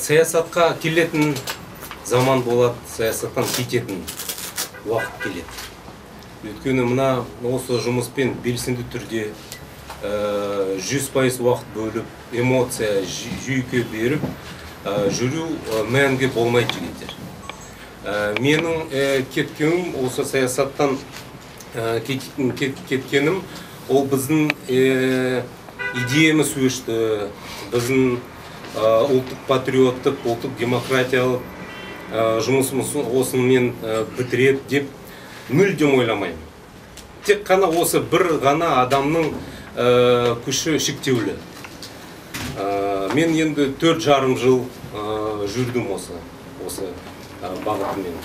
саясатқа келетін заман болады, саясаттан кететін уақыт келеді. Өйткені мына осы жұмыспен белсенді түрде 100% уақыт бөліп, эмоция, жүйке беріп жүру мәңгі болмайды жігіттер. Менің кеткенім, осы саясаттан кеткенім, ол біздің идеямыз өшті, біздің ұлттық патриоттық, ұлттық демократиялық жұмысымыз осымен бітіреді деп мүлдем ойламаймын. Тек қана осы бір ғана адамның күші шектеулі. Мен енді 4,5 жыл жүрдім осы бағытымен.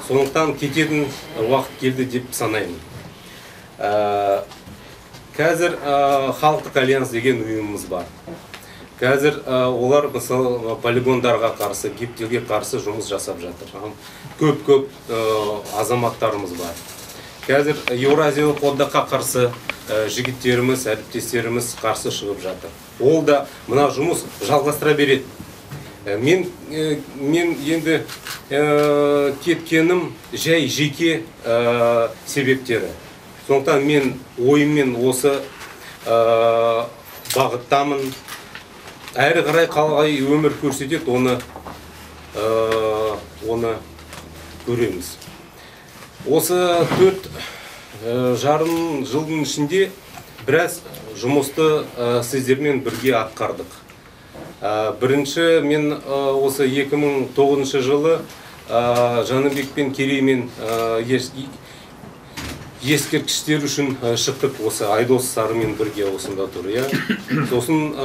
Сондықтан кететін уақыт келді деп санаймын. Қазір халықтық альянс деген ұйымымыз бар. Қазір олар мысалы полигондарға қарсы, гептилге қарсы жұмыс жасап жатыр. Көп азаматтарымыз бар. Қазір Еуразиялық одаққа қарсы жігіттеріміз, әріптестеріміз қарсы шығып жатыр. Ол да мына жұмыс жалғастыра береді. Мен енді кеткенім жай жеке себептері. Сондықтан мен ойыммен осы бағыттамын. Әрі қарай қалай өмір көрсетеді, оны көреміз. Осы 4,5 жылдың ішінде біраз жұмысты сіздермен бірге атқардық. Бірінші мен осы 2009 жылы Жаныбек пен Кереймен ескерткіштер үшін шықтық, осы Айдос Сарымен бірге осында тұр. Сосын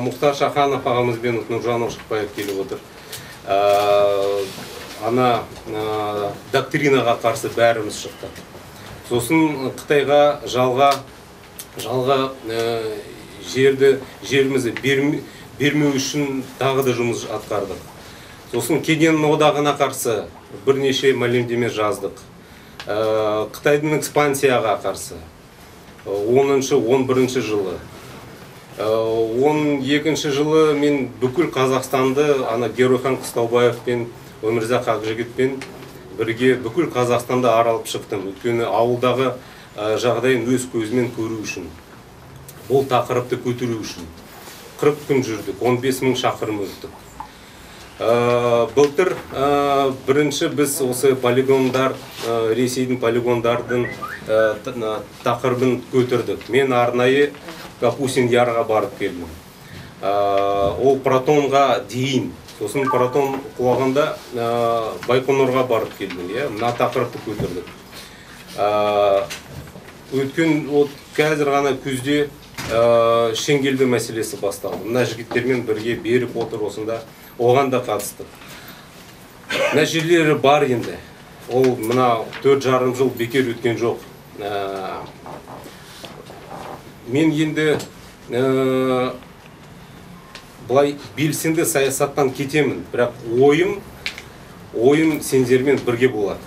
Мұхтар Шаханов ағамызбен Нұржан Ошықбаев келіп отыр. Ана доктринаға қарсы бәріміз шықтық. Сосын Қытайға жалға жерімізді бермеу үшін тағы да жұмыс атқардық. Сосын Кеден одағына қарсы бірнеше мәлімдеме жаздық. Қытайдың экспансияға қарсы 10-11 жылы. 12 жылы мен бүкіл Қазақстанды Геройхан Қыстаубаев пен Өмірзақ Ақжігітпен бірге бүкіл Қазақстанды аралап шықтым. Өйткені ауылдағы жағдайын өз көзімен көру үшін, бұл тақырыпты көтеру үшін 40 күн жүрдік, 15.000 шақырым өттік. Былтыр бірінші біз осы полигондар, Ресейдің полигондардың тақырыбын көтердік. Мен арнайы Капустин Ярға барып келдім. Ол Протонға дейін, сосын Протон құлағанда Байқоңырға барып келдім. Мына тақырыпты көтердік. Өткен қазір ғана күзде Шенгелді мәселесі басталды. Мына жігіттермен бірге беріп отыр, осында оған да қатыстық. Нәтижелері бар енді. Ол мына 4,5 жыл бекер өткен жоқ. Мен енді бұлай белсенді саясаттан кетемін, бірақ ойым сендермен бірге болады.